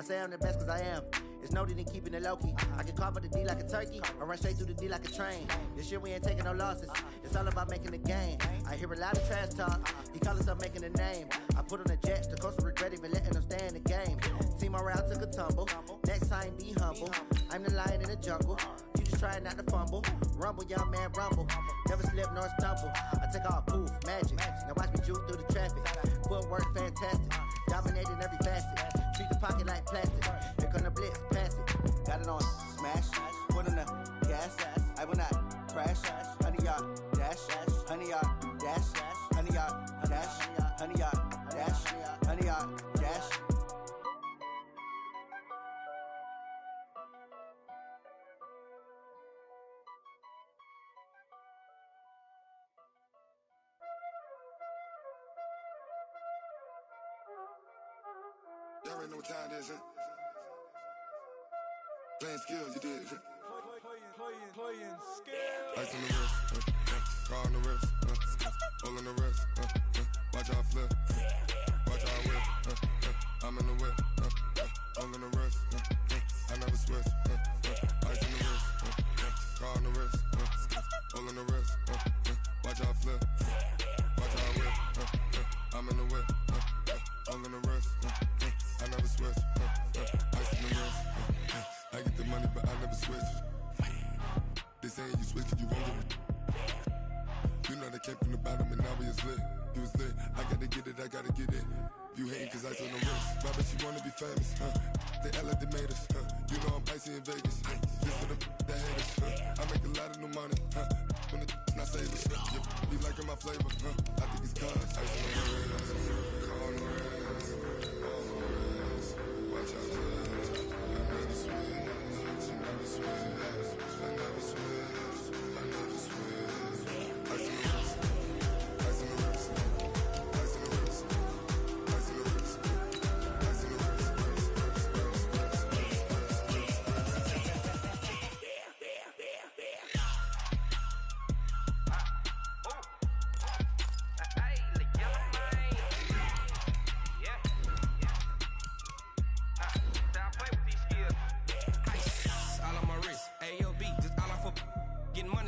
say I'm the best cause I am. It's no need in keeping it low-key. I can carve up the D like a turkey, or run straight through the D like a train. This year we ain't taking no losses. It's all about making the game. I hear a lot of trash talk. He call himself making a name. I put on the Jets, the coach will regret even letting them stay in the game. Team around took a tumble. Next time be humble. I'm the lion in the jungle. You just trying not to fumble. Rumble, young man, rumble. Never slip nor stumble. I take off, poof, magic. Now watch me juke through the traffic. Footwork fantastic. Dominating every facet. Treat the pocket like plastic. Here come the blitz, pass it. Got it on smash. Put in the gas. I will not crash. 100-yard dash. 100-yard dash. 100-yard dash. 100-yard dash. 100-yard dash. Y'all already know what time it is, huh? Playing skills, you did. Playing skills. Ice on the wrist, car on the wrist, hole in the wrist, watch how I flip, watch how I whip, I'm in the whip, hole in the wrist, I never switch, ice on the wrist, car on the wrist, hole in the wrist, watch how I flip, watch how I whip, I'm in the whip, hole in the wrist, I never switch, ice on the wrist, I get the money but I never switch. They saying you switch cause you won't get it. You know they came from the bottom and now we is lit. You was lit, I gotta get it, I gotta get it. You hating cause ice on the wrist. Why bet you wanna be famous, They act like they made us, You know I'm icy in Vegas, Just for the that hate us, I make a lot of new money, When the not save us, Be liking my flavor, I think it's cause ice on the wrist, on the wrist, on the wrist. Watch out for that, I never switch, I never switch. I never switch, I never switch. Ice in the wrist, ice in the wrist, ice in the wrist, ice in the wrist, ice in the wrist,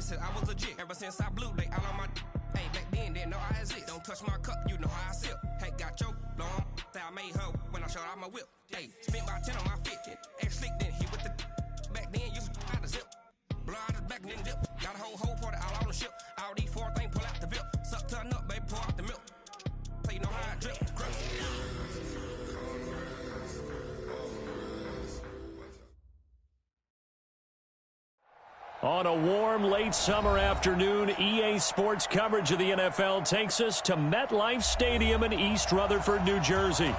I was legit ever since I blew they all on my hey back then didn't know I exist. Don't touch my cup, you know how I sip. Hey, got your long that I made her when I showed out my whip. Hey, spent about 10 on my fit. Ex slick then he with the back then used to out the zip. Blow out his back and then dip. Got a whole party all on the ship. All these four things pull out the VIP. Suck turn up, baby, pour out the milk. So you know how I drip. On a warm, late summer afternoon, EA Sports coverage of the NFL takes us to MetLife Stadium in East Rutherford, New Jersey.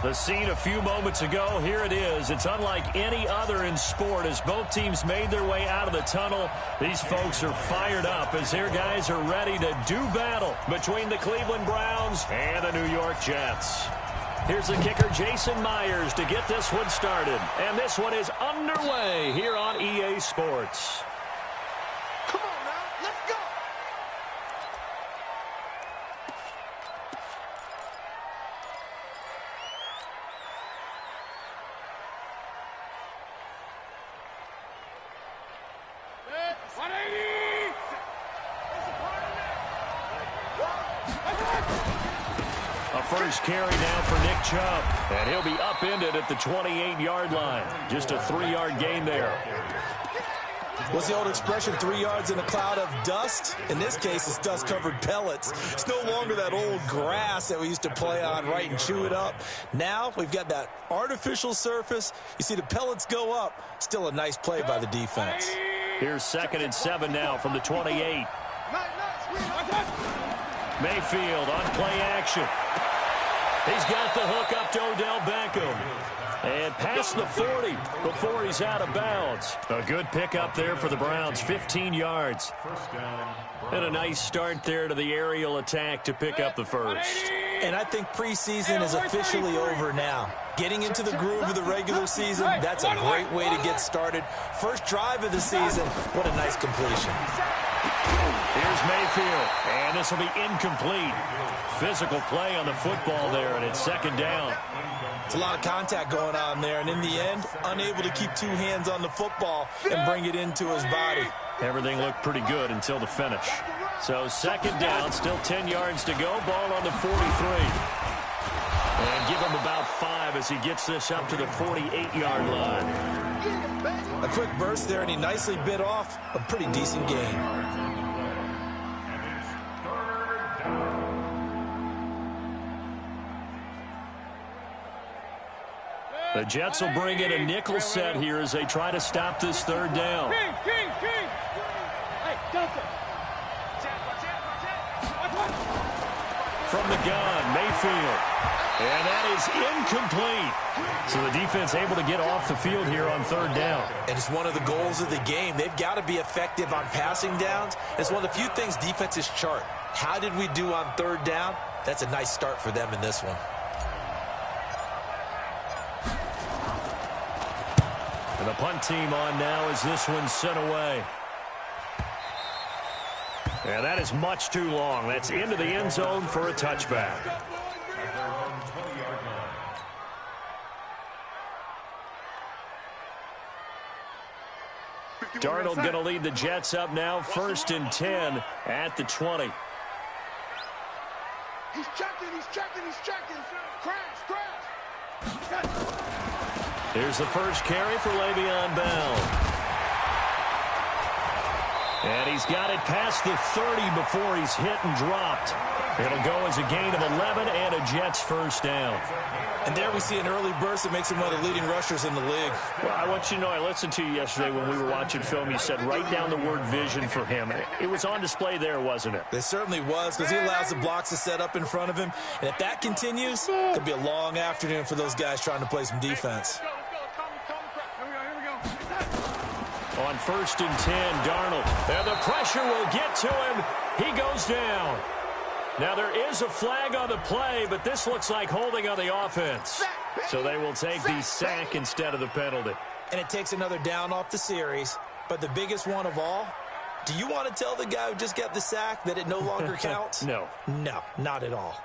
The scene a few moments ago, here it is. It's unlike any other in sport as both teams made their way out of the tunnel. These folks are fired up as their guys are ready to do battle between the Cleveland Browns and the New York Jets. Here's the kicker, Jason Myers, to get this one started. And this one is underway here on EA Sports. First carry now for Nick Chubb, and he'll be upended at the 28-yard line. Just a 3-yard gain there. What's the old expression, 3 yards in a cloud of dust? In this case, it's dust-covered pellets. It's no longer that old grass that we used to play on, right, and chew it up. Now we've got that artificial surface. You see the pellets go up. Still a nice play by the defense. Here's 2nd and 7 now from the 28. Mayfield on play action. He's got the hook up to Odell Beckham. And past the 40 before he's out of bounds. A good pickup there for the Browns, 15 yards. And a nice start there to the aerial attack to pick up the first. And I think preseason is officially over now. Getting into the groove of the regular season, that's a great way to get started. First drive of the season, what a nice completion. Here's is Mayfield, and this will be incomplete. Physical play on the football there, and it's second down. It's a lot of contact going on there, and in the end, unable to keep two hands on the football and bring it into his body. Everything looked pretty good until the finish. So second down, still 10 yards to go, ball on the 43. And give him about 5 as he gets this up to the 48-yard line. A quick burst there, and he nicely bit off a pretty decent gain. The Jets will bring in a nickel set here as they try to stop this third down. From the gun, Mayfield. And that is incomplete. So the defense able to get off the field here on third down. And it's one of the goals of the game. They've got to be effective on passing downs. It's one of the few things defenses chart. How did we do on third down? That's a nice start for them in this one. And the punt team on now as this one's sent away. And that is much too long. That's into the end zone for a touchback. Darnold going to lead the Jets up now, 1st and 10 at the 20. He's checking. Crash. Here's the first carry for Le'Veon Bell. And he's got it past the 30 before he's hit and dropped. It'll go as a gain of 11 and a Jets first down. And there we see an early burst that makes him one of the leading rushers in the league. Well, I want you to know, I listened to you yesterday when we were watching film. You said write down the word vision for him. It was on display there, wasn't it? It certainly was, because he allows the blocks to set up in front of him. And if that continues, it could be a long afternoon for those guys trying to play some defense. On 1st and 10, Darnold. And the pressure will get to him. He goes down. Now there is a flag on the play, but this looks like holding on the offense. So they will take the sack instead of the penalty. And it takes another down off the series. But the biggest one of all, do you want to tell the guy who just got the sack that it no longer counts? No. No, not at all.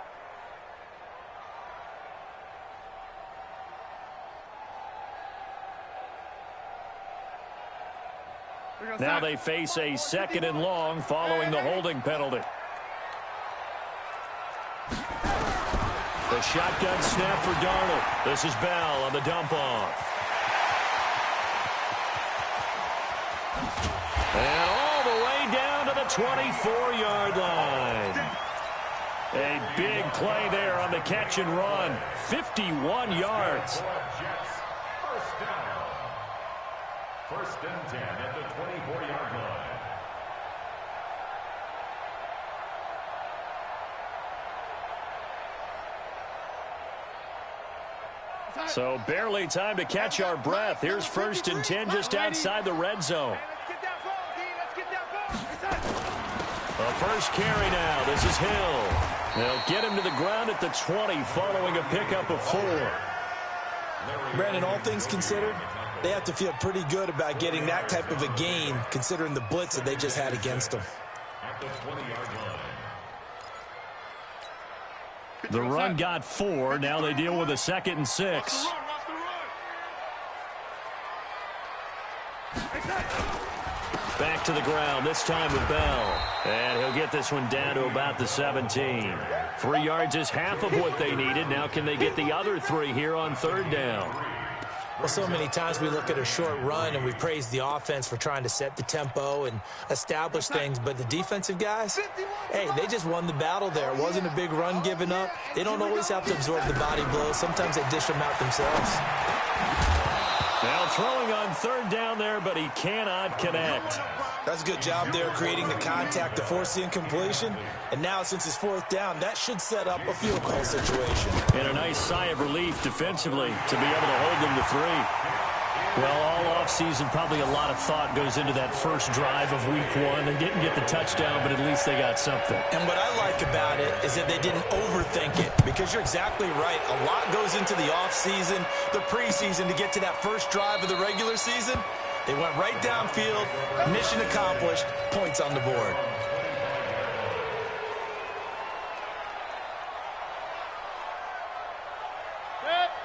Now they face a 2nd and long following the holding penalty. The shotgun snap for Darnold. This is Bell on the dump off. And all the way down to the 24-yard line. A big play there on the catch and run. 51 yards. First and 10 at the 24-yard line. So barely time to catch our breath. Here's 1st and 10 just outside the red zone. The first carry now. This is Hill. They'll get him to the ground at the 20 following a pickup of 4. Brandon, all things considered, they have to feel pretty good about getting that type of a gain considering the blitz that they just had against them. The run got 4. Now they deal with a 2nd and 6. Back to the ground, this time with Bell. And he'll get this one down to about the 17. 3 yards is half of what they needed. Now can they get the other 3 here on third down? Well, so many times we look at a short run and we praise the offense for trying to set the tempo and establish things, but the defensive guys, hey, they just won the battle there. It wasn't a big run given up. They don't always have to absorb the body blows. Sometimes they dish them out themselves. Now throwing on third down there, but he cannot connect. That's a good job there creating the contact to force the incompletion. And now since it's 4th down, that should set up a field goal situation. And a nice sigh of relief defensively to be able to hold them to 3. Well, all offseason, probably a lot of thought goes into that first drive of week 1. They didn't get the touchdown, but at least they got something. And what I like about it is that they didn't overthink it, because you're exactly right. A lot goes into the offseason, the preseason to get to that first drive of the regular season. They went right downfield, mission accomplished, points on the board.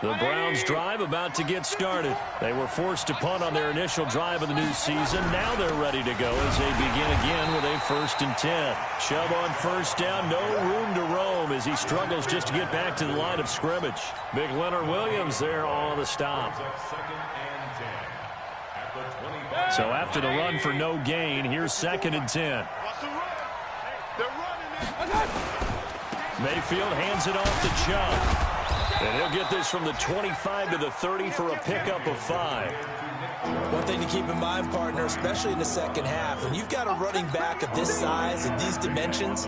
The Browns' drive about to get started. They were forced to punt on their initial drive of the new season. Now they're ready to go as they begin again with a 1st and 10. Chubb on first down, no room to roam as he struggles just to get back to the line of scrimmage. Big Leonard Williams there on the stop. So after the run for no gain, here's 2nd and 10. Mayfield hands it off to Chubb. And he'll get this from the 25 to the 30 for a pickup of 5. One thing to keep in mind, partner, especially in the second half, when you've got a running back of this size and these dimensions,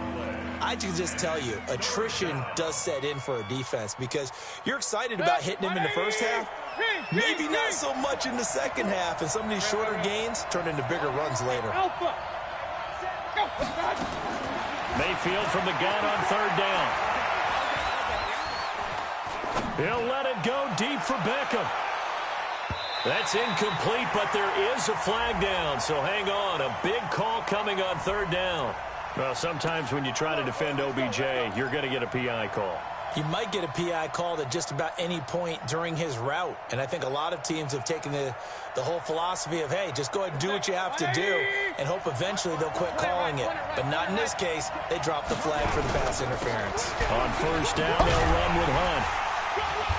I can just tell you, attrition does set in for a defense because you're excited about hitting him in the first half. Maybe not so much in the second half, and some of these shorter gains turn into bigger runs later. Mayfield from the gun on 3rd down. He'll let it go deep for Beckham. That's incomplete, but there is a flag down, so hang on. A big call coming on 3rd down. Well, sometimes when you try to defend OBJ, you're going to get a PI call. You might get a PI called at just about any point during his route. And I think a lot of teams have taken the whole philosophy of, hey, just go ahead and do what you have to do and hope eventually they'll quit calling it. But not in this case. They dropped the flag for the pass interference. On 1st down, they'll run with Hunt.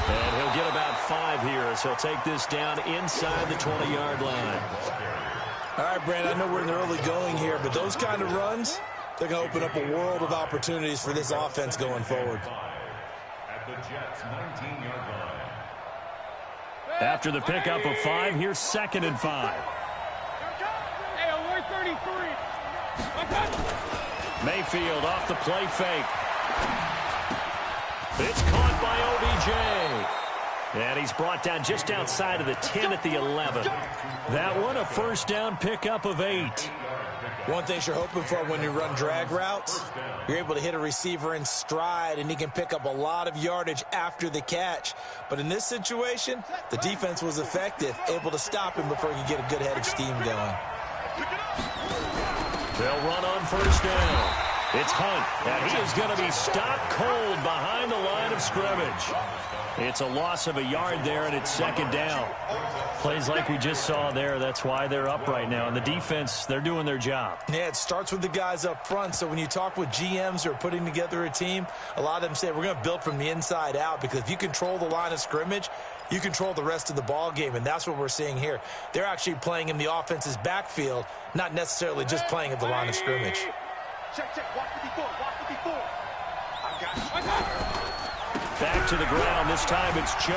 And he'll get about 5 here as he'll take this down inside the 20-yard line. All right, Brandon, I know we're in the early going here, but those kind of runs, they're going to open up a world of opportunities for this offense going forward. At the Jets' 19-yard line. After the pickup of 5, here's 2nd and 5. Mayfield off the play fake. It's caught by OBJ. And he's brought down just outside of the 10 at the 11. That one a 1st down pickup of 8. One thing you're hoping for when you run drag routes, you're able to hit a receiver in stride, and he can pick up a lot of yardage after the catch. But in this situation, the defense was effective, able to stop him before he could get a good head of steam going. They'll run on 1st down. It's Hunt, and he is going to be stopped cold behind the line of scrimmage. It's a loss of a yard there, and it's 2nd down. Plays like we just saw there, that's why they're up right now. And the defense, they're doing their job. Yeah, it starts with the guys up front. So when you talk with GMs who are putting together a team, a lot of them say, we're going to build from the inside out, because if you control the line of scrimmage, you control the rest of the ball game, and that's what we're seeing here. They're actually playing in the offense's backfield, not necessarily just playing at the line of scrimmage. Check. Watch the before. I got you. Back to the ground. This time it's Chubb.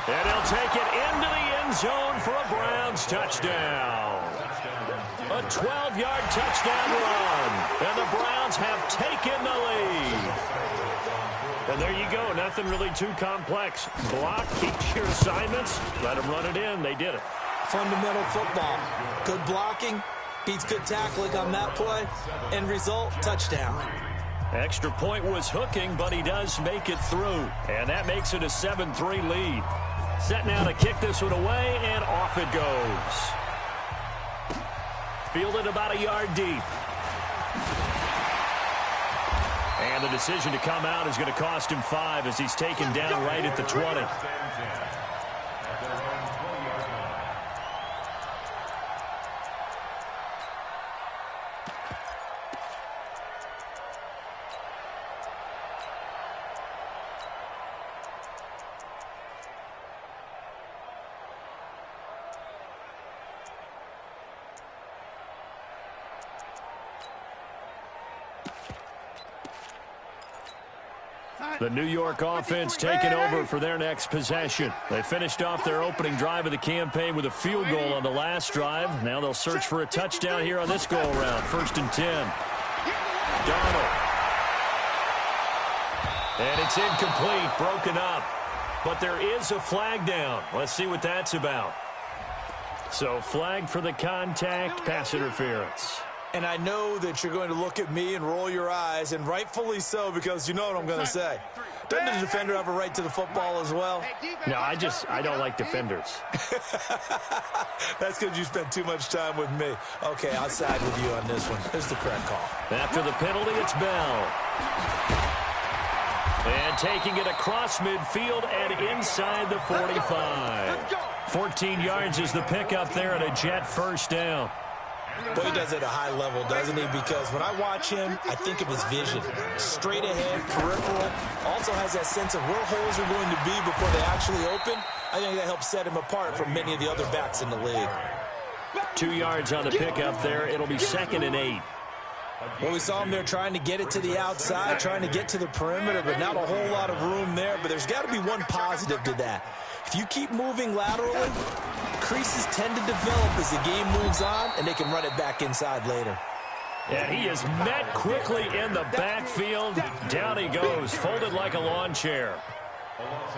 And he'll take it into the end zone for a Browns touchdown. A 12-yard touchdown run. And the Browns have taken the lead. And there you go. Nothing really too complex. Block, keep your assignments, let them run it in. They did it. Fundamental football. Good blocking beats good tackling on that play. End result, touchdown. Extra point was hooking, but he does make it through. And that makes it a 7-3 lead. Set now to kick this one away, and off it goes. Fielded about a yard deep. And the decision to come out is going to cost him 5 as he's taken down right at the 20. The New York offense taking over for their next possession. They finished off their opening drive of the campaign with a field goal on the last drive. Now they'll search for a touchdown here on this go-around. 1st and 10. Donald. And it's incomplete, broken up. But there is a flag down. Let's see what that's about. So flag for the contact, pass interference. And I know that you're going to look at me and roll your eyes, and rightfully so, because you know what I'm going to say. Doesn't the defender have a right to the football as well? No, I don't like defenders. That's because you spent too much time with me. Okay, I'll side with you on this one. It's the correct call. After the penalty, it's Bell. And taking it across midfield and inside the 45. 14 yards is the pickup there, and a Jet first down. Boy, he does it at a high level, doesn't he? Because when I watch him, I think of his vision. Straight ahead, peripheral. Also has that sense of where holes are going to be before they actually open. I think that helps set him apart from many of the other backs in the league. 2 yards on the pickup there. It'll be 2nd and 8. Well, we saw him there trying to get it to the outside, trying to get to the perimeter, but not a whole lot of room there. But there's got to be one positive to that. If you keep moving laterally, creases tend to develop as the game moves on, and they can run it back inside later. And he is met quickly in the backfield. Down he goes, folded like a lawn chair.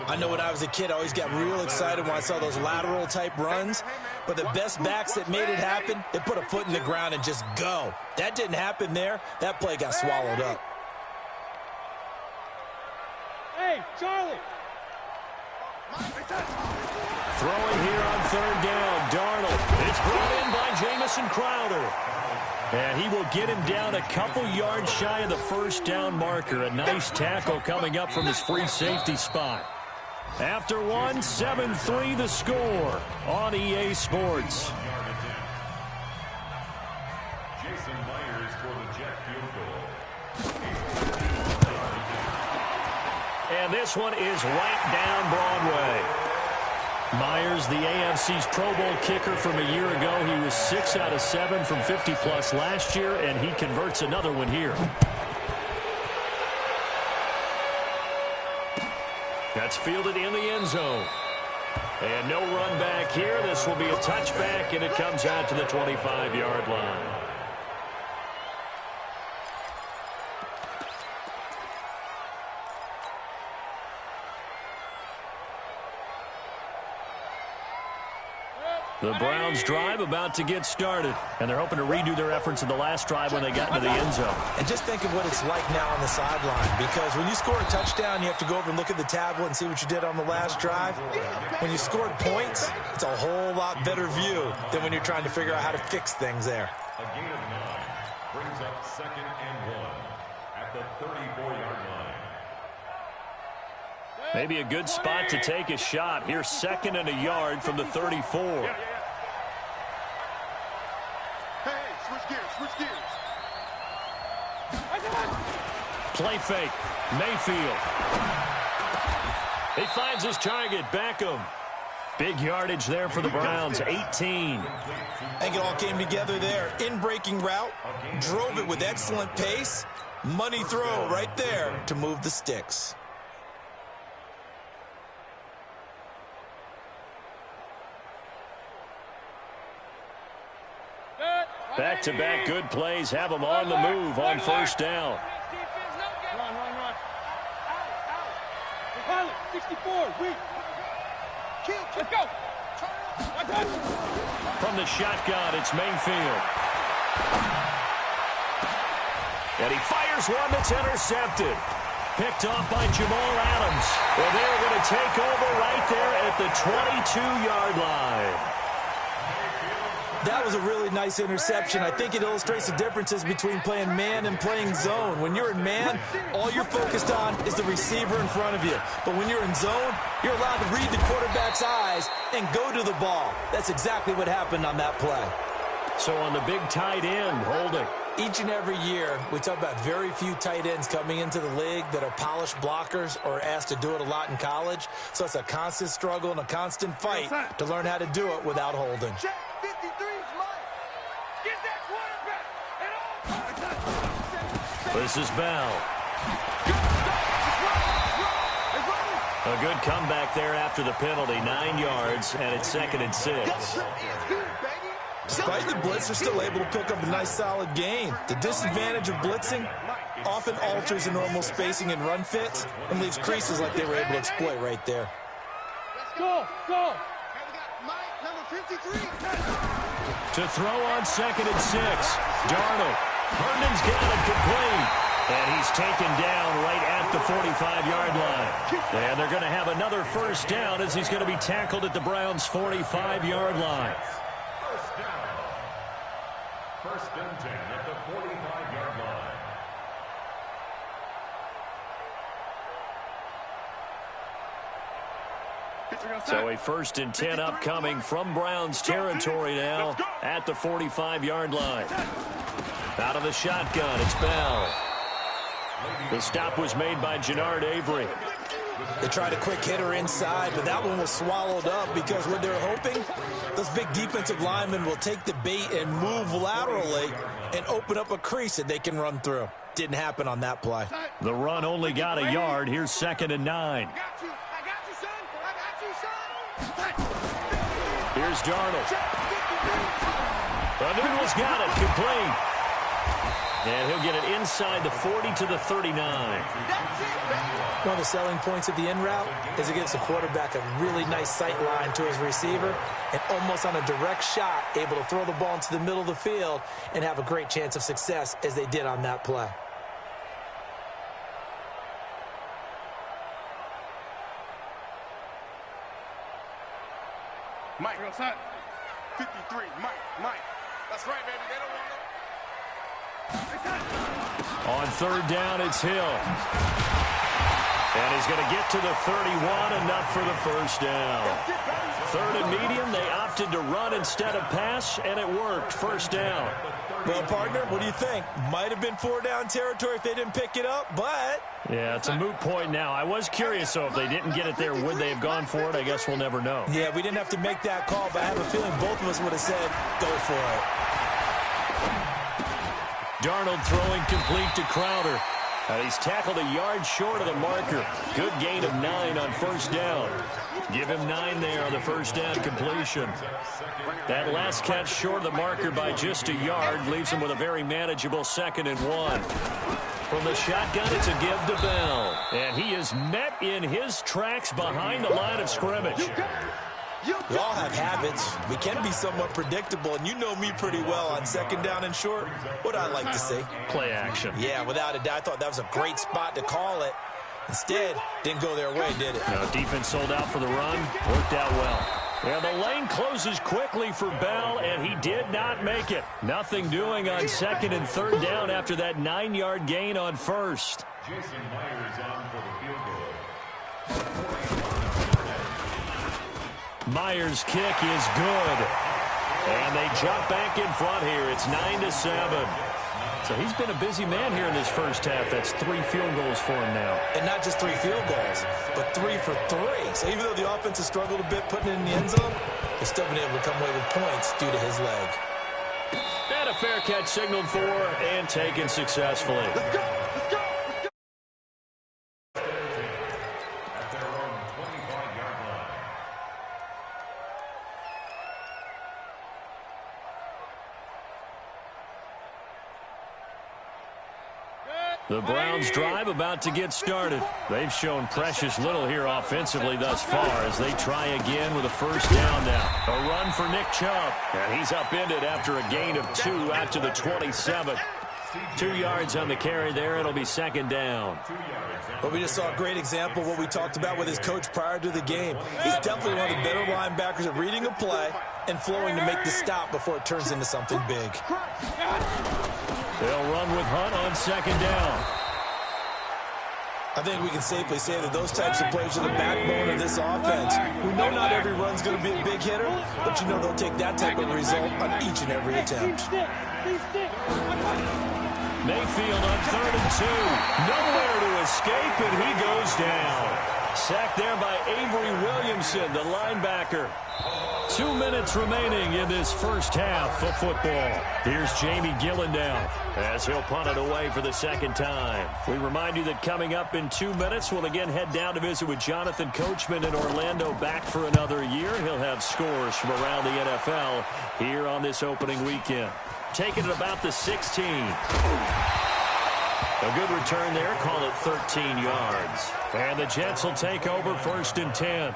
I know when I was a kid, I always got real excited when I saw those lateral-type runs. But the best backs that made it happen, they put a foot in the ground and just go. That didn't happen there. That play got swallowed up. Hey, Charlie! Throwing here on 3rd down, Darnold. It's brought in by Jamison Crowder. And he will get him down a couple yards shy of the first down marker. A nice tackle coming up from his free safety spot. After one, 7-3 the score on EA Sports. Jason Myers for the Jet field goal. And this one is right down Broadway. Myers, the AFC's Pro Bowl kicker from a year ago. He was 6 out of 7 from 50-plus last year, and he converts another one here. That's fielded in the end zone. And no run back here. This will be a touchback, and it comes out to the 25-yard line. The Browns drive about to get started, and they're hoping to redo their efforts in the last drive when they got into the end zone. And just think of what it's like now on the sideline, because when you score a touchdown, you have to go over and look at the tablet and see what you did on the last drive. When you scored points, it's a whole lot better view than when you're trying to figure out how to fix things there. A gain of 9 brings up 2nd and 1 at the 34-yard line. Maybe a good spot to take a shot. Here's 2nd and a yard from the 34. Switch gears. Play fake. Mayfield. He finds his target. Beckham. Big yardage there for the Browns. 18. I think it all came together there. In-breaking route. Drove it with excellent pace. Money throw right there to move the sticks. Back-to-back good plays have them on the move on 1st down. Run. Pilot, 64, weak. Let's go. From the shotgun, it's Mayfield. And he fires one that's intercepted. Picked off by Jamal Adams. Well, they're going to take over right there at the 22-yard line. That was a really nice interception. I think it illustrates the differences between playing man and playing zone. When you're in man, all you're focused on is the receiver in front of you. But when you're in zone, you're allowed to read the quarterback's eyes and go to the ball. That's exactly what happened on that play. So on the big tight end, holding. Each and every year, we talk about very few tight ends coming into the league that are polished blockers or asked to do it a lot in college. So it's a constant struggle and a constant fight to learn how to do it without holding. This is Bell. A good comeback there after the penalty. 9 yards, and it's 2nd and 6. Despite the blitz, they're still able to pick up a nice, solid gain. The disadvantage of blitzing often alters the normal spacing and run fits and leaves creases like they were able to exploit right there. Go. To throw on 2nd and 6. Darnold. Herndon's got it complete. And he's taken down right at the 45-yard line. And they're going to have another 1st down as he's going to be tackled at the Browns' 45-yard line. 1st and 10 at the 45-yard line. So a 1st and 10 upcoming from Browns territory now at the 45-yard line. Out of the shotgun, it's Bell. The stop was made by Jannard Avery. They tried a quick hitter inside, but that one was swallowed up because what they're hoping, those big defensive linemen will take the bait and move laterally and open up a crease that they can run through. Didn't happen on that play. The run only got a yard. Here's 2nd and 9. Here's Darnold. Noodle's got it, complete. And he'll get it inside the 40 to the 39. One of the selling points of the in route is it gives the quarterback a really nice sight line to his receiver and almost on a direct shot able to throw the ball into the middle of the field and have a great chance of success as they did on that play. Mike, 53, Mike. That's right, baby. They don't want it. On 3rd down, it's Hill. And he's going to get to the 31, enough for the 1st down. 3rd and medium, they opted to run instead of pass, and it worked. 1st down. Well, partner, what do you think? Might have been 4-down territory if they didn't pick it up, but... Yeah, it's a moot point now. I was curious, though, if they didn't get it there, would they have gone for it? I guess we'll never know. Yeah, we didn't have to make that call, but I have a feeling both of us would have said, go for it. Darnold throwing complete to Crowder. He's tackled a yard short of the marker. Good gain of 9 on 1st down. Give him 9 there on the 1st down completion. That last catch short of the marker by just a yard leaves him with a very manageable 2nd and 1. From the shotgun, it's a give to Bell. And he is met in his tracks behind the line of scrimmage. We all have habits. We can be somewhat predictable, and you know me pretty well on 2nd down and short. What I like to see. Play action. Yeah, without a doubt, I thought that was a great spot to call it. Instead, didn't go their way, did it? No, defense sold out for the run. Worked out well. Yeah, the lane closes quickly for Bell, and he did not make it. Nothing doing on 2nd and 3rd down after that 9-yard gain on 1st. Jason Myers on for the field goal. Myers' kick is good. And they jump back in front here. It's 9-7. So he's been a busy man here in this 1st half. That's 3 field goals for him now. And not just 3 field goals, but 3 for 3. So even though the offense has struggled a bit putting it in the end zone, they've still been able to come away with points due to his leg. And a fair catch signaled for and taken successfully. At their own 25-yard line. The Browns drive about to get started. They've shown precious little here offensively thus far as they try again with a 1st down now. A run for Nick Chubb. And he's upended after a gain of 2 out to the 27. 2 yards on the carry there. It'll be 2nd down. But we just saw a great example of what we talked about with his coach prior to the game. He's definitely one of the better linebackers at reading a play and flowing to make the stop before it turns into something big. They'll run with Hunt on 2nd down. I think we can safely say that those types of plays are the backbone of this offense. We know not every run's going to be a big hitter, but you know they'll take that type of result on each and every attempt. Mayfield on 3rd and 2. Nowhere to escape, and he goes down. Sacked there by Avery Williamson, the linebacker. 2 minutes remaining in this 1st half of football. Here's Jamie Gillendown as he'll punt it away for the 2nd time. We remind you that coming up in 2 minutes, we'll again head down to visit with Jonathan Coachman in Orlando, back for another year. He'll have scores from around the NFL here on this opening weekend. Taking it about the 16. A good return there. Call it 13 yards. And the Jets will take over 1st and 10.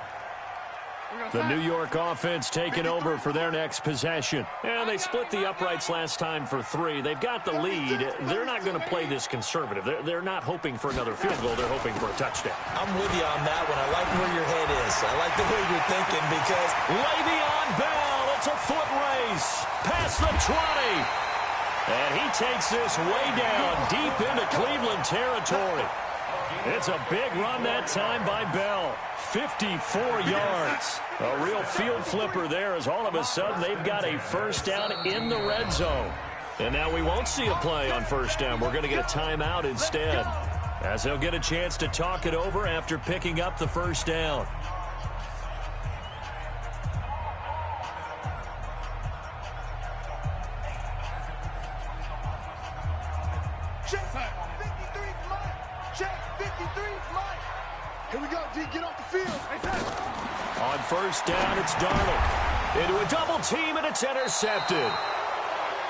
The New York offense taking over for their next possession. And they split the uprights last time for 3. They've got the lead. They're not going to play this conservative. They're not hoping for another field goal. They're hoping for a touchdown. I'm with you on that one. I like where your head is. I like the way you're thinking because Le'Veon Bell, it's a foot race. Past the 20. And he takes this way down deep into Cleveland territory. It's a big run that time by Bell. 54 yards. A real field flipper there as all of a sudden they've got a first down in the red zone. And now we won't see a play on first down. We're going to get a timeout instead, as they'll get a chance to talk it over after picking up the first down. Check 53, Mike. Check 53, Mike. Here we go, D. Get off the field. On first down, it's Darnold. Into a double team, and it's intercepted.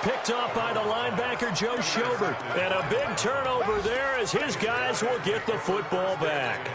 Picked off by the linebacker, Joe Schobert. And a big turnover there as his guys will get the football back.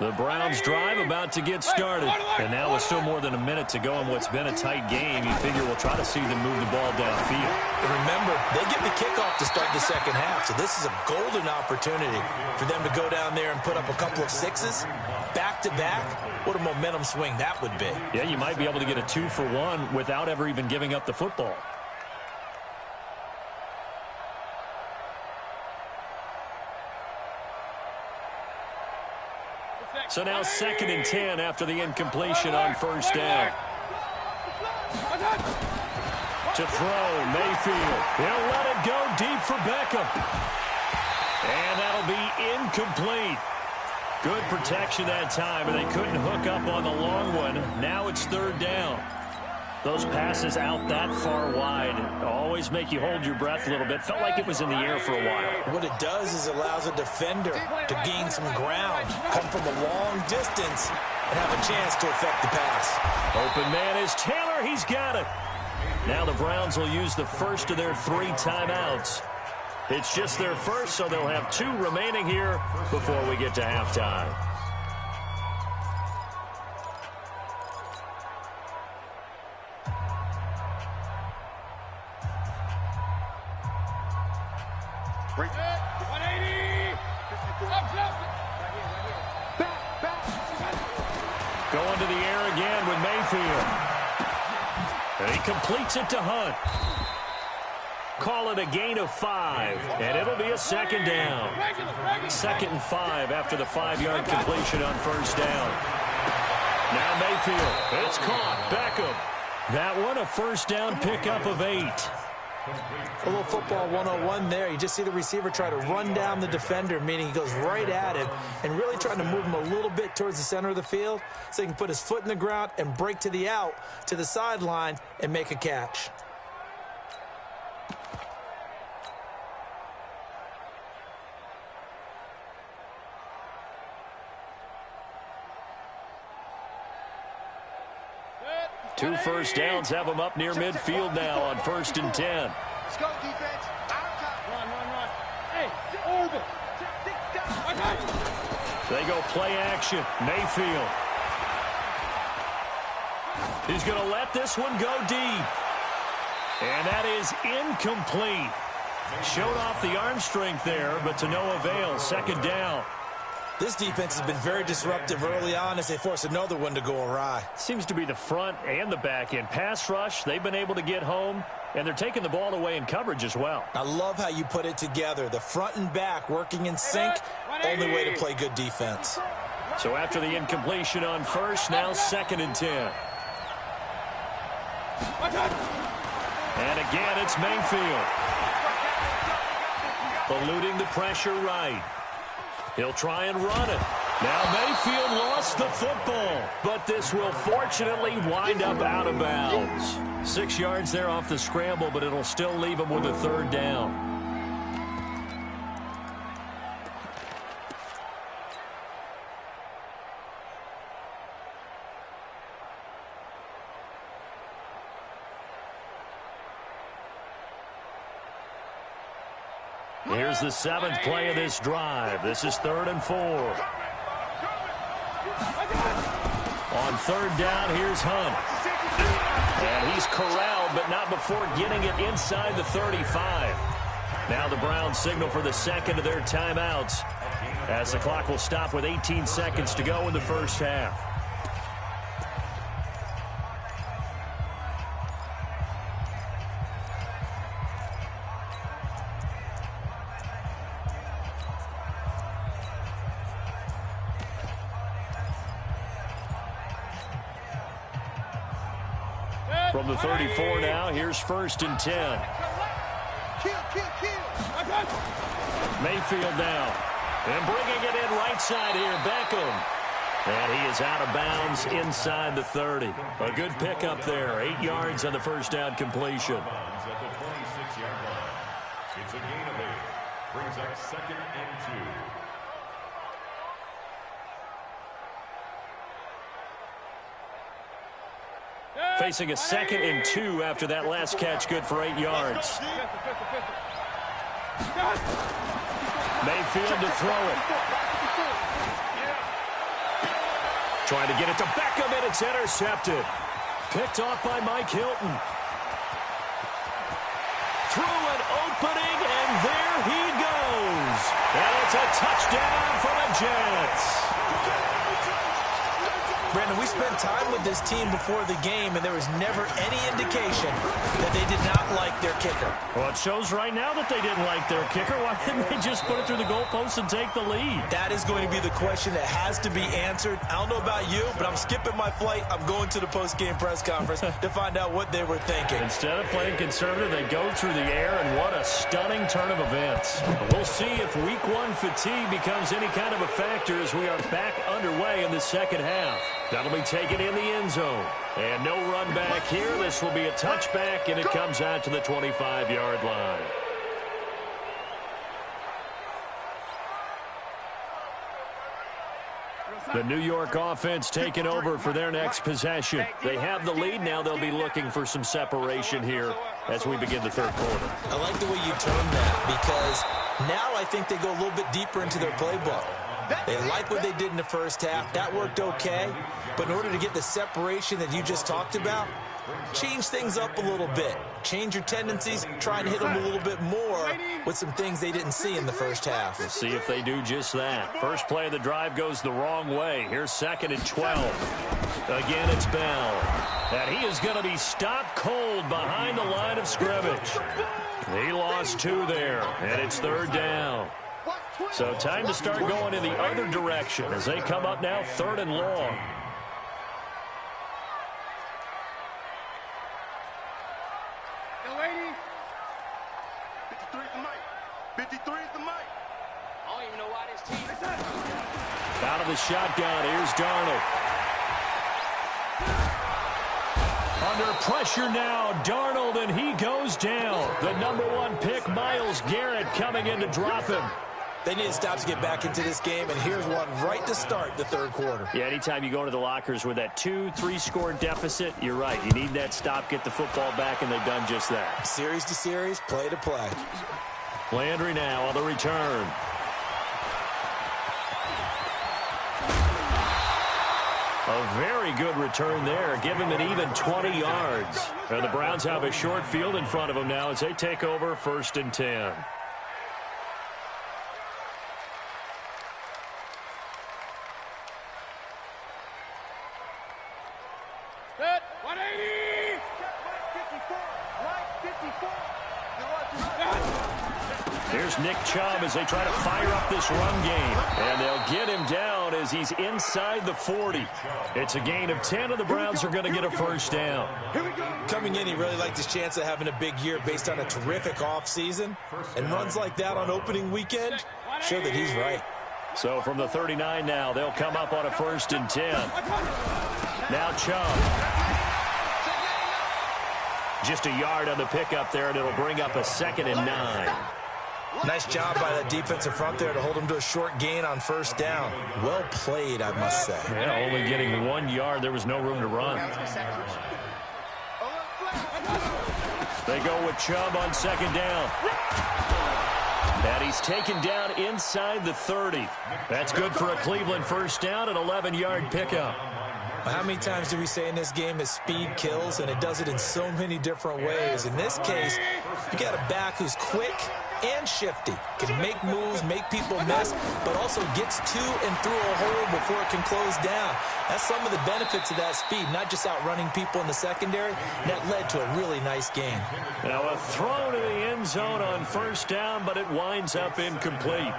The Browns drive about to get started. And now with still more than a minute to go in what's been a tight game, you figure we'll try to see them move the ball downfield. And remember, they get the kickoff to start the second half, so this is a golden opportunity for them to go down there and put up a couple of sixes back-to-back. What a momentum swing that would be. Yeah, you might be able to get a 2-for-1 without ever even giving up the football. So now 2nd and 10 after the incompletion on first down. To throw, Mayfield. He'll let it go deep for Beckham. And that'll be incomplete. Good protection that time, and they couldn't hook up on the long one. Now it's 3rd down. Those passes out that far wide always make you hold your breath a little bit. Felt like it was in the air for a while. What it does is allows a defender to gain some ground, come from a long distance, and have a chance to affect the pass. Open man is Taylor. He's got it. Now the Browns will use the first of their 3 timeouts. It's just their first, so they'll have 2 remaining here before we get to halftime. Going to the air again with Mayfield. And he completes it to Hunt. Call it a gain of 5, and it'll be a 2nd down. 2nd and 5 after the 5-yard completion on first down. Now Mayfield. It's caught. Beckham. That one a first down pickup of 8. A little football 101 there. You just see the receiver try to run down the defender, meaning he goes right at him and really trying to move him a little bit towards the center of the field so he can put his foot in the ground and break to the out, to the sideline, and make a catch. Two first downs have them up near midfield now on 1st and 10. Let's go, defense. Run. Hey, over. They go play action. Mayfield. He's going to let this one go deep. And that is incomplete. Showed off the arm strength there, but to no avail. 2nd down. This defense has been very disruptive early on as they force another one to go awry. Seems to be the front and the back end. Pass rush, they've been able to get home, and they're taking the ball away in coverage as well. I love how you put it together. The front and back working in sync, only way to play good defense. So after the incompletion on first, now 2nd and 10. And again, it's Mayfield. Eluding the pressure right. He'll try and run it. Now Mayfield lost the football, but this will fortunately wind up out of bounds. 6 yards there off the scramble, but it'll still leave him with a 3rd down. Here's the 7th play of this drive. This is 3rd and 4. On 3rd down, here's Hunt. And he's corralled, but not before getting it inside the 35. Now the Browns signal for the 2nd of their timeouts as the clock will stop with 18 seconds to go in the first half. From the 34 now, here's 1st and 10. Mayfield now. And bringing it in right side here, Beckham. And he is out of bounds inside the 30. A good pickup there. 8 yards on the first down completion. At the 26-yard line. It's a gain of 8. Brings up 2nd and 2. Facing a 2nd and 2 after that last catch, good for 8 yards. Mayfield to throw it. Trying to get it to Beckham, and it's intercepted. Picked off by Mike Hilton. Through an opening, and there he goes. And it's a touchdown for the Jets. Brandon, we spent time with this team before the game, and there was never any indication that they did not like their kicker. Well, it shows right now that they didn't like their kicker. Why didn't they just put it through the goalpost and take the lead? That is going to be the question that has to be answered. I don't know about you, but I'm skipping my flight. I'm going to the post-game press conference to find out what they were thinking. Instead of playing conservative, they go through the air, and what a stunning turn of events. We'll see if Week 1 fatigue becomes any kind of a factor as we are back underway in the second half. That'll be taken in the end zone. And no run back here. This will be a touchback, and it comes out to the 25-yard line. The New York offense taking over for their next possession. They have the lead. Now they'll be looking for some separation here as we begin the third quarter. I like the way you term that, because now I think they go a little bit deeper into their playbook. They like what they did in the first half. That worked okay. But in order to get the separation that you just talked about, change things up a little bit. Change your tendencies. Try and hit them a little bit more with some things they didn't see in the first half. We'll see if they do just that. First play of the drive goes the wrong way. Here's 2nd and 12. Again, it's Bell. And he is going to be stopped cold behind the line of scrimmage. He lost 2 there, and it's 3rd down. So time to start going in the other direction as they come up now 3rd and long. Yo, lady. 53 is the mic. 53 is the mic. I don't even know why this team is Out of the shotgun, here's Darnold. Under pressure now, Darnold, and he goes down. The number 1 pick, Myles Garrett, coming in to drop him. They need to stop to get back into this game, and here's one right to start the third quarter. Yeah, anytime you go into the lockers with that 2-3 score deficit, you're right. You need that stop, get the football back, and they've done just that. Series to series, play to play. Landry now on the return. A very good return there. Give him an even 20 yards. And the Browns have a short field in front of them now as they take over 1st and 10. Set. 180. Right 54. Here's Nick Chubb as they try to fire up this run game. And they'll get him down as he's inside the 40. It's a gain of 10, and the Browns are going to get a first down. Coming in, he really liked his chance of having a big year based on a terrific offseason. And runs like that on opening weekend show that he's right. So from the 39 now, they'll come up on a 1st and 10. Now Chubb. Just a yard on the pickup there, and it'll bring up a 2nd and 9. Nice job by that defensive front there to hold him to a short gain on 1st down. Well played, I must say. Yeah, only getting 1 yard. There was no room to run. They go with Chubb on 2nd down. And he's taken down inside the 30. That's good for a Cleveland first down, an 11-yard pickup. How many times do we say in this game that speed kills, and it does it in so many different ways? In this case, you got a back who's quick, and shifty. Can make moves, make people miss, but also gets to and through a hole before it can close down. That's some of the benefits of that speed, not just outrunning people in the secondary. That led to a really nice game. Now a throw to the end zone on first down, but it winds up incomplete.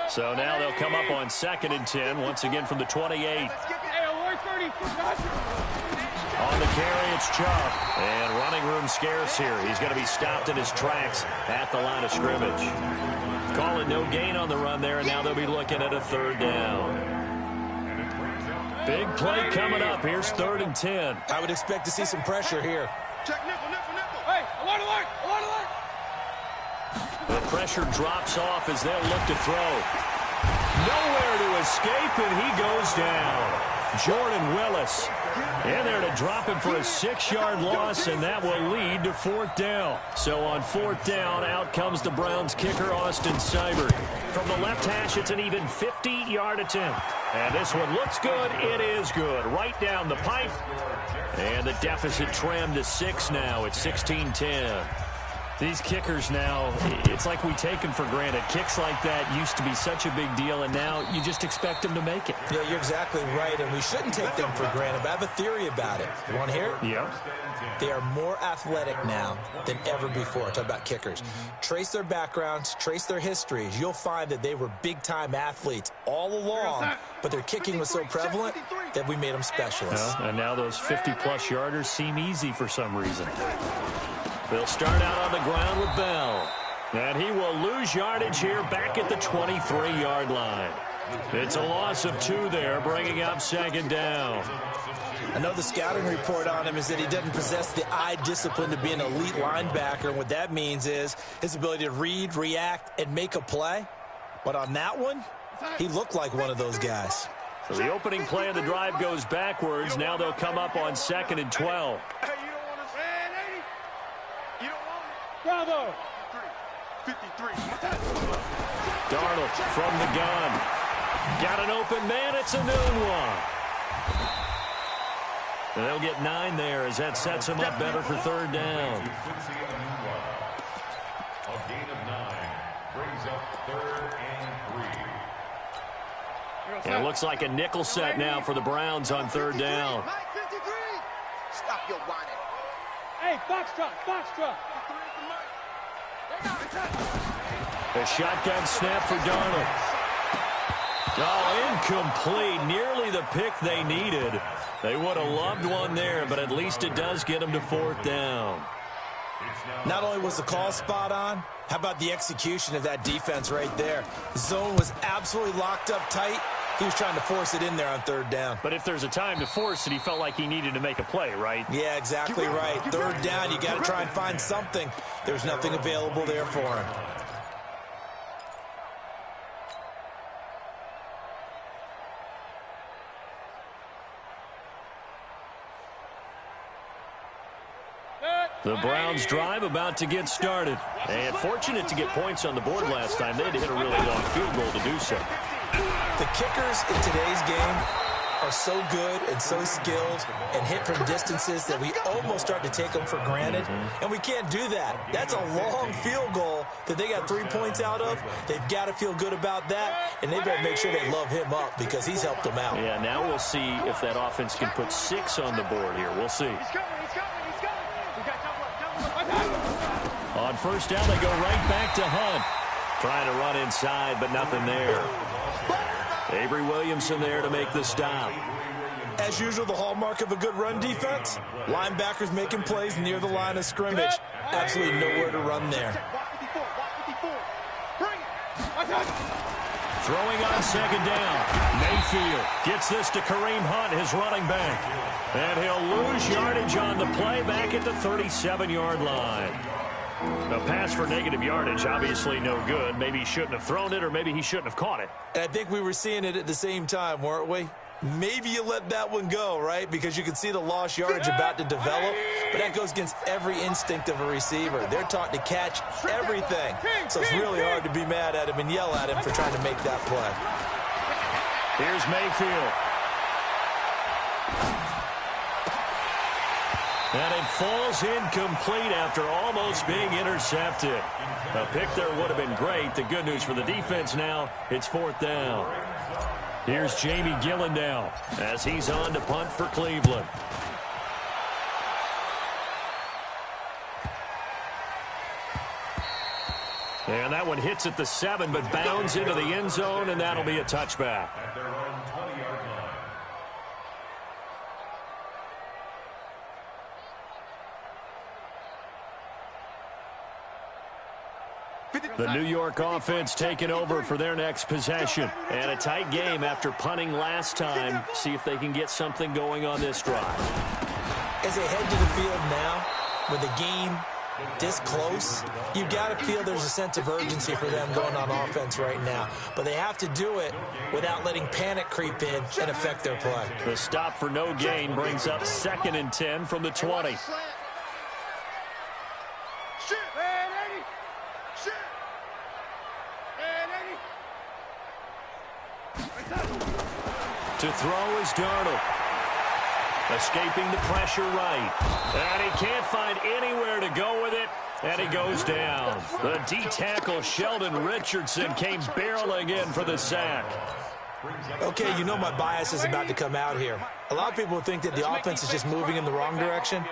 So now they'll come up on 2nd and 10, once again from the 28. On the carry, it's Chubb. And running room scarce here. He's going to be stopped in his tracks at the line of scrimmage. Call it no gain on the run there, and now they'll be looking at a 3rd down. Big play coming up. Here's 3rd and 10. I would expect to see some pressure here. Check nickel, nickel, nickel. Hey, alert, alert, alert, alert. The pressure drops off as they'll look to throw. Nowhere to escape, and he goes down. Jordan Willis in there to drop him for a 6-yard loss, and that will lead to 4th down. So on 4th down, out comes the Browns kicker, Austin Seibert. From the left hash, it's an even 50-yard attempt. And this one looks good. It is good. Right down the pipe. And the deficit trimmed to 6 now. It's 16-10. These kickers now, it's like we take them for granted. Kicks like that used to be such a big deal, and now you just expect them to make it. Yeah, you're exactly right, and we shouldn't take them for granted. But I have a theory about it. You want to hear it? Yeah. They are more athletic now than ever before. Talk about kickers. Trace their backgrounds, trace their histories. You'll find that they were big-time athletes all along, but their kicking was so prevalent that we made them specialists. And now those 50-plus yarders seem easy for some reason. They'll start out on the ground with Bell. And he will lose yardage here back at the 23-yard line. It's a loss of 2 there, bringing up 2nd down. I know the scouting report on him is that he doesn't possess the eye discipline to be an elite linebacker. And what that means is his ability to read, react, and make a play. But on that one, he looked like one of those guys. So the opening play of the drive goes backwards. Now they'll come up on 2nd and 12. Bravo. 53. Darnold from the gun. Got an open man. It's a noon one. And they'll get 9 there as that sets him up better for 3rd down. A gain of 9 brings up 3rd and 3. And it looks like a nickel set now for the Browns on 3rd down. Stop your whining. Hey, box truck, box truck. The shotgun snap for Darnold. Oh, incomplete. Nearly the pick they needed. They would have loved one there, but at least it does get them to 4th down. Not only was the call spot on, how about the execution of that defense right there? The zone was absolutely locked up tight. He was trying to force it in there on 3rd down. But if there's a time to force it, he felt like he needed to make a play, right? Yeah, exactly right. 3rd down, you got to try and find something. There's nothing available there for him. The Browns drive about to get started. And fortunate to get points on the board last time. They had to hit a really long field goal to do so. The kickers in today's game are so good and so skilled and hit from distances that we almost start to take them for granted. And we can't do that. That's a long field goal that they got 3 points out of. They've got to feel good about that, and they better make sure they love him up because he's helped them out. Yeah, now we'll see if that offense can put 6 on the board here. We'll see. On 1st down, they go right back to Hunt. Trying to run inside, but nothing there. Avery Williamson there to make the stop. As usual, the hallmark of a good run defense, linebackers making plays near the line of scrimmage. Absolutely nowhere to run there. Throwing on 2nd down. Mayfield gets this to Kareem Hunt, his running back. And he'll lose yardage on the play back at the 37-yard line. A pass for negative yardage, obviously no good. Maybe he shouldn't have thrown it, or maybe he shouldn't have caught it. And I think we were seeing it at the same time, weren't we? Maybe you let that one go, right? Because you can see the lost yardage about to develop. But that goes against every instinct of a receiver. They're taught to catch everything. So it's really hard to be mad at him and yell at him for trying to make that play. Here's Mayfield. And it falls incomplete after almost being intercepted. A pick there would have been great. The good news for the defense now, it's 4th down. Here's Jamie Gillen now as he's on to punt for Cleveland. And that one hits at the 7, but bounds into the end zone, and that'll be a touchback. At their own 20-yard line. The New York offense taking over for their next possession. And a tight game after punting last time. See if they can get something going on this drive. As they head to the field now, with the game this close, you've got to feel there's a sense of urgency for them going on offense right now. But they have to do it without letting panic creep in and affect their play. The stop for no gain brings up 2nd and 10 from the 20. To throw is Darnold. Escaping the pressure right. And he can't find anywhere to go with it. And he goes down. The D-tackle Sheldon Richardson came barreling in for the sack. Okay, you know my bias is about to come out here. A lot of people think that the offense is just moving in the wrong direction.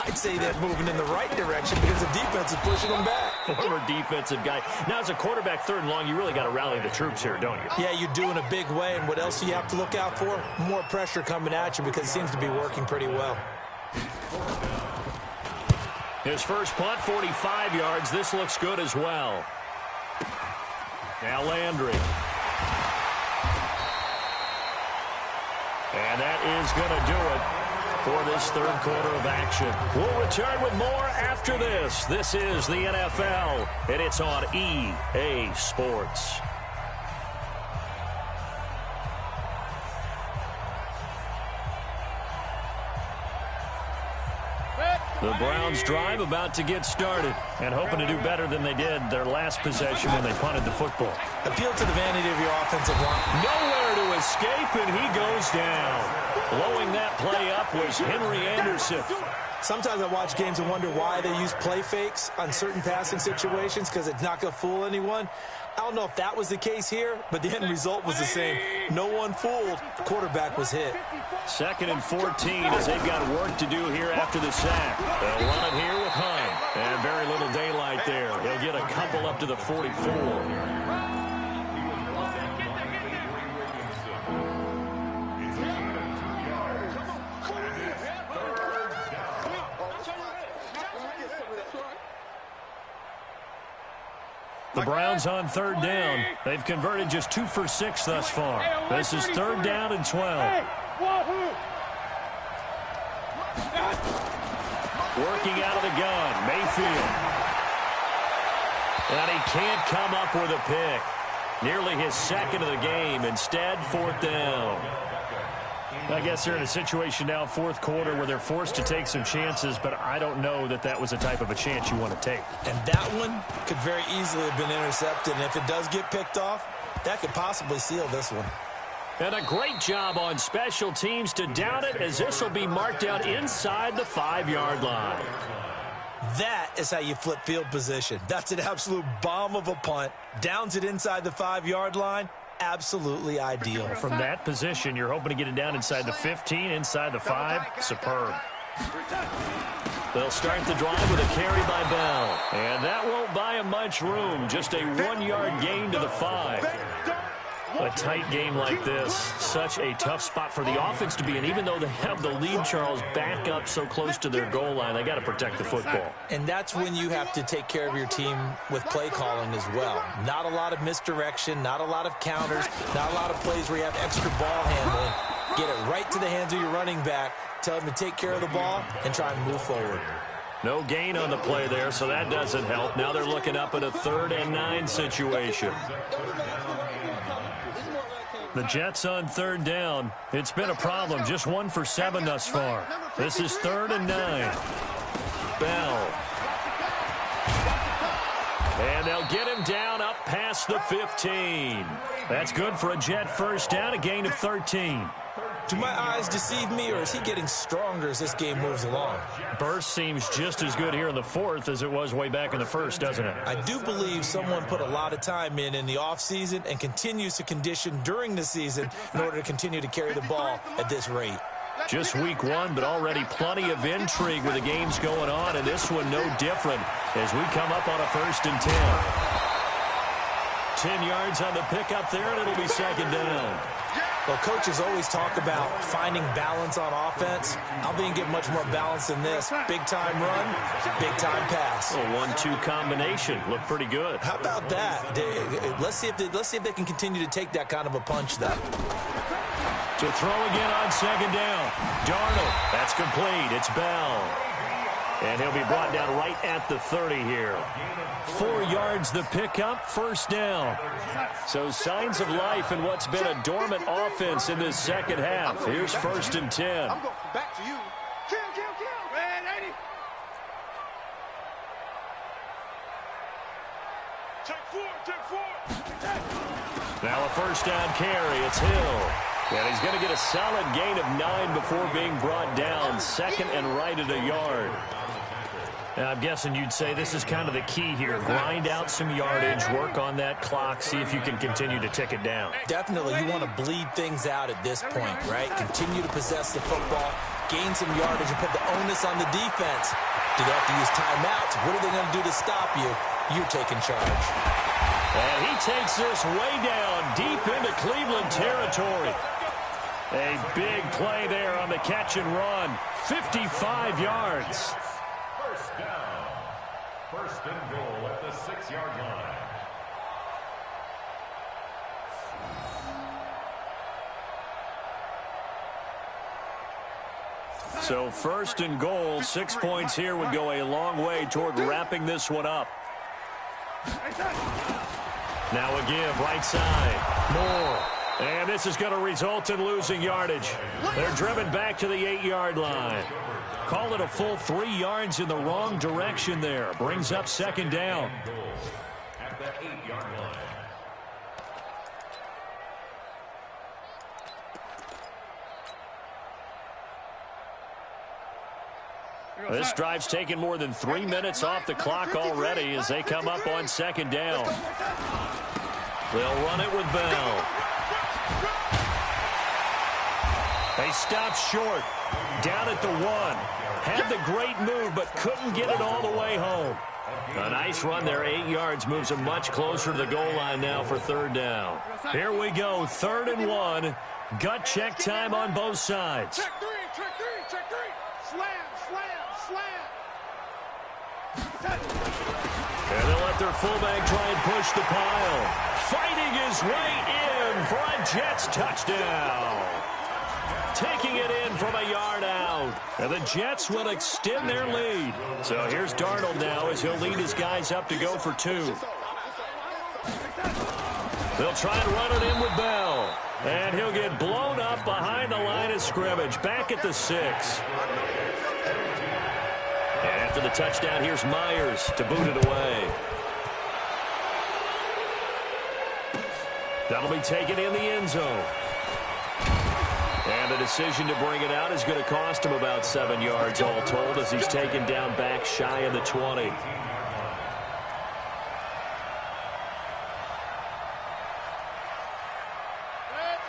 I'd say they're moving in the right direction because the defense is pushing them back. Former defensive guy. Now, as a quarterback 3rd and long, you really got to rally the troops here, don't you? Yeah, you do in a big way. And what else do you have to look out for? More pressure coming at you because it seems to be working pretty well. His first punt, 45 yards. This looks good as well. Now Landry. And that is going to do it for this 3rd quarter of action. We'll return with more after this. This is the NFL, and it's on EA Sports. The Browns drive about to get started and hoping to do better than they did their last possession when they punted the football. Appeal to the vanity of your offensive line. Nowhere to escape, and he goes down. Blowing that play up was Henry Anderson. Sometimes I watch games and wonder why they use play fakes on certain passing situations because it's not going to fool anyone. I don't know if that was the case here, but the end result was the same. No one fooled. The quarterback was hit. 2nd and 14 as they've got work to do here after the sack. They'll run it here with Hunt. And very little daylight there. He'll get a couple up to the 44. The Browns on 3rd down. They've converted just 2 for 6 thus far. This is 3rd down and 12. Working out of the gun, Mayfield. And he can't come up with a pick. Nearly his 2nd of the game. Instead, 4th down. I guess they're in a situation now, 4th quarter, where they're forced to take some chances, but I don't know that that was the type of a chance you want to take. And that one could very easily have been intercepted, and if it does get picked off, that could possibly seal this one. And a great job on special teams to down it, as this will be marked out inside the 5-yard line. That is how you flip field position. That's an absolute bomb of a punt. Downs it inside the 5-yard line. Absolutely ideal. From that position, you're hoping to get it down inside the 15, inside the 5. Superb. They'll start the drive with a carry by Bell. And that won't buy him much room. Just a 1-yard gain to the 5. A tight game like this, such a tough spot for the offense to be in. Even though they have the lead, Charles, back up so close to their goal line, they got to protect the football. And that's when you have to take care of your team with play calling as well. Not a lot of misdirection, not a lot of counters, not a lot of plays where you have extra ball handling. Get it right to the hands of your running back, tell him to take care of the ball, and try and move forward. No gain on the play there, so that doesn't help. Now they're looking up at a 3rd and 9 situation. The Jets on 3rd down. It's been a problem. Just 1 for 7 thus far. This is 3rd and 9. Bell. And they'll get him down up past the 15. That's good for a Jet first down, a gain of 13. Do my eyes deceive me, or is he getting stronger as this game moves along? Burst seems just as good here in the fourth as it was way back in the first, doesn't it? I do believe someone put a lot of time in the offseason and continues to condition during the season in order to continue to carry the ball at this rate. Just week one, but already plenty of intrigue with the games going on, and this one no different as we come up on a 1st and 10. 10 yards on the pickup there, and it'll be 2nd down. Well, coaches always talk about finding balance on offense. I don't think you get much more balance than this. Big-time run, big-time pass. A 1-2 combination. Looked pretty good. How about that? Let's see if they can continue to take that kind of a punch, though. To throw again on 2nd down. Darnold. That's complete. It's Bell. And he'll be brought down right at the 30 here. 4 yards the pickup, 1st down. So signs of life in what's been a dormant offense in this second half. Here's 1st and 10. I'm going back to you. Kill. Red 80. Take four. Now a 1st down carry. It's Hill. And he's going to get a solid gain of 9 before being brought down. 2nd and right at a yard. Now, I'm guessing you'd say this is kind of the key here. Grind out some yardage, work on that clock, see if you can continue to tick it down. Definitely, you want to bleed things out at this point, right? Continue to possess the football, gain some yardage, and put the onus on the defense. Do they have to use timeouts? What are they going to do to stop you? You're taking charge. And he takes this way down, deep into Cleveland territory. A big play there on the catch and run. 55 yards. 1st and goal at the 6-yard line. So 1st and goal, 6 points here would go a long way toward wrapping this one up. Now a give, right side. Moore. And this is going to result in losing yardage. They're driven back to the 8-yard line. Call it a full 3 yards in the wrong direction there. Brings up 2nd down. At the 8-yard line. This drive's taken more than 3 minutes off the clock already as they come up on 2nd down. They'll run it with Bell. They stopped short. Down at the 1. Had the great move, but couldn't get it all the way home. A nice run there, 8 yards, moves them much closer to the goal line now for 3rd down. Here we go, 3rd and 1. Gut check time on both sides. Check three. Slam. And they'll let their fullback try and push the pile. Fighting his way in for a Jets touchdown. Taking it in from a yard out. And the Jets will extend their lead. So here's Darnold now as he'll lead his guys up to go for 2. They'll try and run it in with Bell. And he'll get blown up behind the line of scrimmage. Back at the 6. And after the touchdown, here's Myers to boot it away. That'll be taken in the end zone. And the decision to bring it out is going to cost him about 7 yards all told as he's taken down back shy of the 20.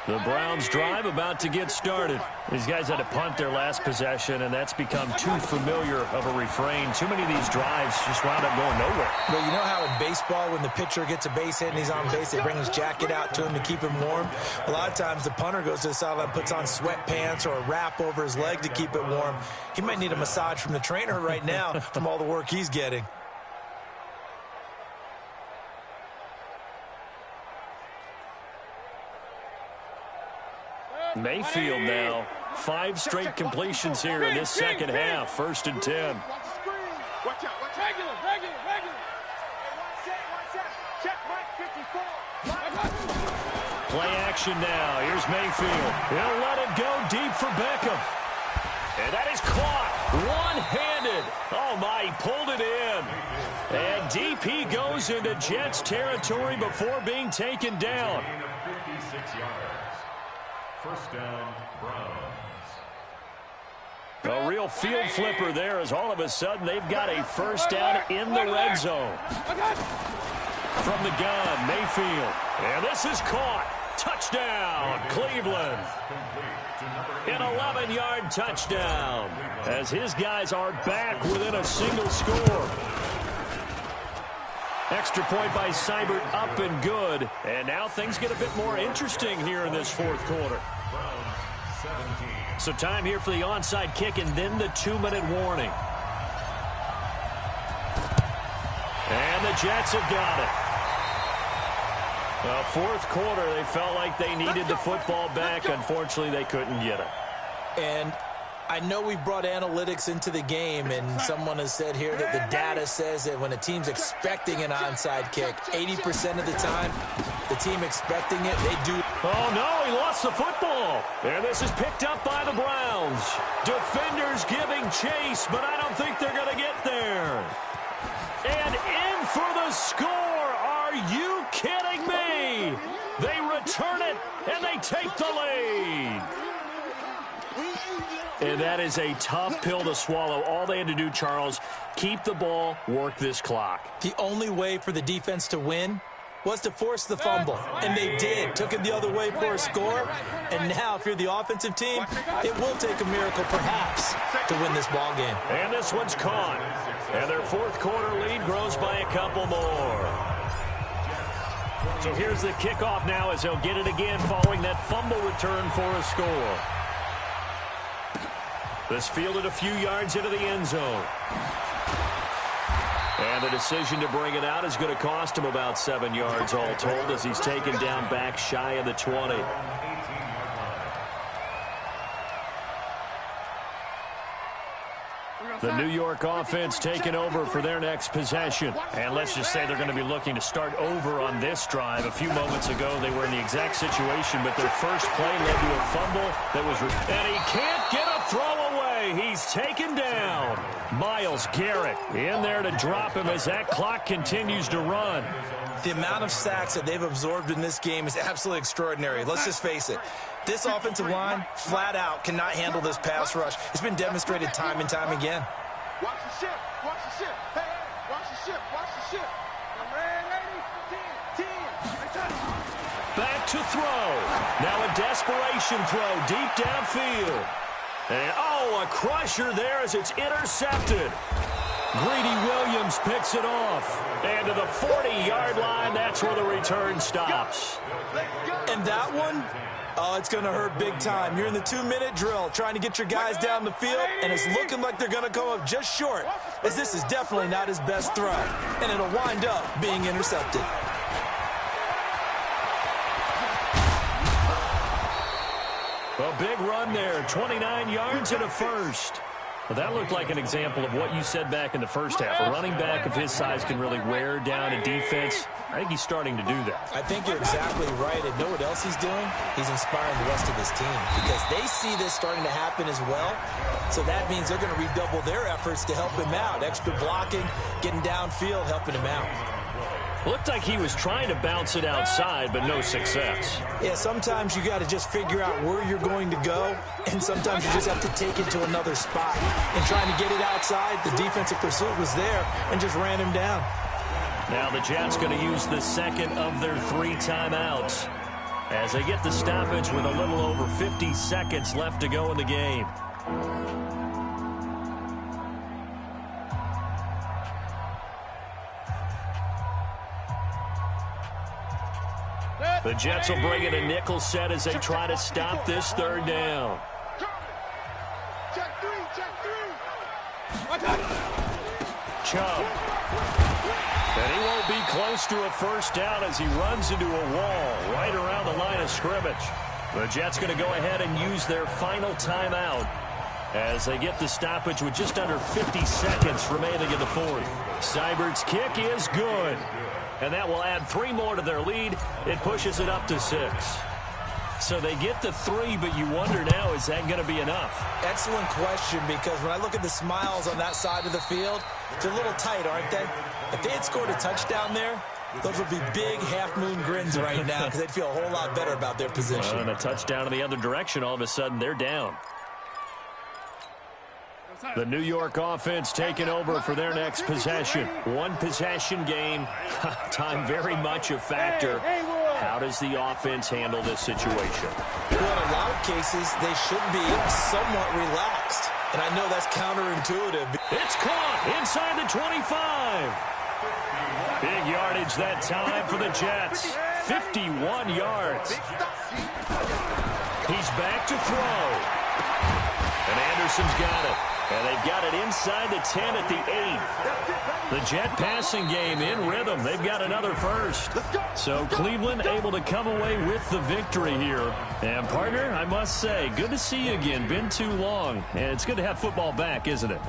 The Browns drive about to get started. These guys had to punt their last possession, and that's become too familiar of a refrain. Too many of these drives just wound up going nowhere. But you know how in baseball, when the pitcher gets a base hit and he's on base, they bring his jacket out to him to keep him warm? A lot of times the punter goes to the sideline, puts on sweatpants or a wrap over his leg to keep it warm. He might need a massage from the trainer right now from all the work he's getting. Mayfield now. 5 straight completions here in this second half. 1st and 10. Watch out. Regular. Check right 54. Play action now. Here's Mayfield. He'll let it go deep for Beckham. And that is caught. One-handed. Oh, my. He pulled it in. And deep he goes into Jets territory before being taken down. 56 yards. 1st down, Browns. little field flipper there as all of a sudden they've got a first down in the red zone. From the gun, Mayfield. And this is caught. Touchdown, Cleveland. An 11-yard touchdown as his guys are back within a single score. Extra point by Seibert, up and good. And now things get a bit more interesting here in this fourth quarter. So time here for the onside kick and then the 2-minute warning. And the Jets have got it. Well, fourth quarter, they felt like they needed the football back. Unfortunately, they couldn't get it. And I know we brought analytics into the game, and someone has said here that the data says that when a team's expecting an onside kick, 80% of the time, the team expecting it, they do. Oh, no, he lost the football. And this is picked up by the Browns. Defenders giving chase, but I don't think they're going to get there. And in for the score. Are you kidding me? They return it, and they take the lead. And that is a tough pill to swallow. All they had to do, Charles, keep the ball, work this clock. The only way for the defense to win was to force the fumble, and they did. Took it the other way for a score, and now if you're the offensive team, it will take a miracle perhaps to win this ball game. And this one's caught, and their fourth quarter lead grows by a couple more. So here's the kickoff now as they'll get it again following that fumble return for a score. This fielded a few yards into the end zone. And the decision to bring it out is going to cost him about 7 yards all told as he's taken down back shy of the 20. The New York offense taking over for their next possession. And let's just say they're going to be looking to start over on this drive. A few moments ago, they were in the exact situation, but their first play led to a fumble that was... And he can't get a throw away. He's taken down. Myles Garrett in there to drop him as that clock continues to run. The amount of sacks that they've absorbed in this game is absolutely extraordinary. Let's just face it. This offensive line, flat out, cannot handle this pass rush. It's been demonstrated time and time again. Watch the ship. Watch the ship. Hey, hey, watch the ship. Watch the ship. Ready? 10. Back to throw. Now a desperation throw deep downfield. And, oh, a crusher there as it's intercepted. Greedy Williams picks it off. And to the 40-yard line, that's where the return stops. And that one, oh, it's going to hurt big time. You're in the 2-minute drill trying to get your guys down the field, and it's looking like they're going to come up just short, as this is definitely not his best throw. And it'll wind up being intercepted. A big run there, 29 yards and a first. Well, that looked like an example of what you said back in the first half. A running back of his size can really wear down a defense. I think he's starting to do that. I think you're exactly right. And know what else he's doing? He's inspiring the rest of his team because they see this starting to happen as well. So that means they're going to redouble their efforts to help him out. Extra blocking, getting downfield, helping him out. Looked like he was trying to bounce it outside, but no success. Yeah, sometimes you got to just figure out where you're going to go, and sometimes you just have to take it to another spot. And trying to get it outside, the defensive pursuit was there and just ran him down. Now the Jets going to use the second of their 3 timeouts as they get the stoppage with a little over 50 seconds left to go in the game. The Jets will bring in a nickel set as they try to stop this third down. Check three. Chubb. And he won't be close to a first down as he runs into a wall right around the line of scrimmage. The Jets going to go ahead and use their final timeout as they get the stoppage with just under 50 seconds remaining in the fourth. Seibert's kick is good. And that will add 3 more to their lead. It pushes it up to 6. So they get the 3, but you wonder now, is that going to be enough? Excellent question, because when I look at the smiles on that side of the field, they're a little tight, aren't they? If they had scored a touchdown there, those would be big half-moon grins right now because they'd feel a whole lot better about their position. And a touchdown in the other direction, all of a sudden they're down. The New York offense taking over for their next possession. One possession game. Time very much a factor. How does the offense handle this situation? Well, in a lot of cases, they should be somewhat relaxed. And I know that's counterintuitive. It's caught inside the 25. Big yardage that time for the Jets. 51 yards. He's back to throw. And Anderson's got it. And they've got it inside the 10 at the 8. The Jet passing game in rhythm. They've got another first. So Cleveland able to come away with the victory here. And partner, I must say, good to see you again. Been too long. And it's good to have football back, isn't it?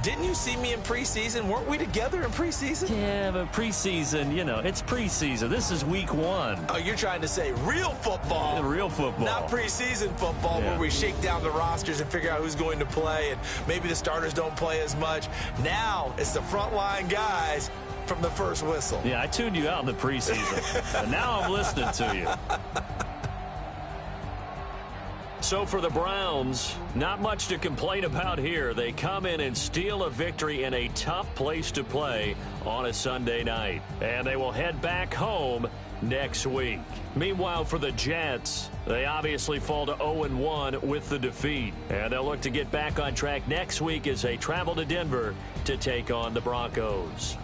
Didn't you see me in preseason? Weren't we together in preseason? Yeah, but preseason, you know, it's preseason. This is week 1. Oh, you're trying to say real football. Real football. Not preseason football where we shake down the rosters and figure out who's going to play, and maybe the starters don't play as much. Now it's the frontline guys from the first whistle. Yeah, I tuned you out in the preseason. And now I'm listening to you. So for the Browns, not much to complain about here. They come in and steal a victory in a tough place to play on a Sunday night. And they will head back home next week. Meanwhile, for the Jets, they obviously fall to 0-1 with the defeat. And they'll look to get back on track next week as they travel to Denver to take on the Broncos.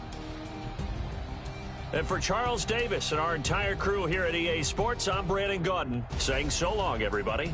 And for Charles Davis and our entire crew here at EA Sports, I'm Brandon Gaudin saying so long, everybody.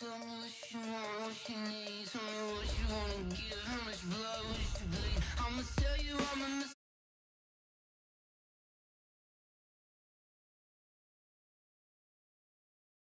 Tell me what you want, what you need. Tell me what you wanna give. How much blood would you bleed? I'ma tell you I'm a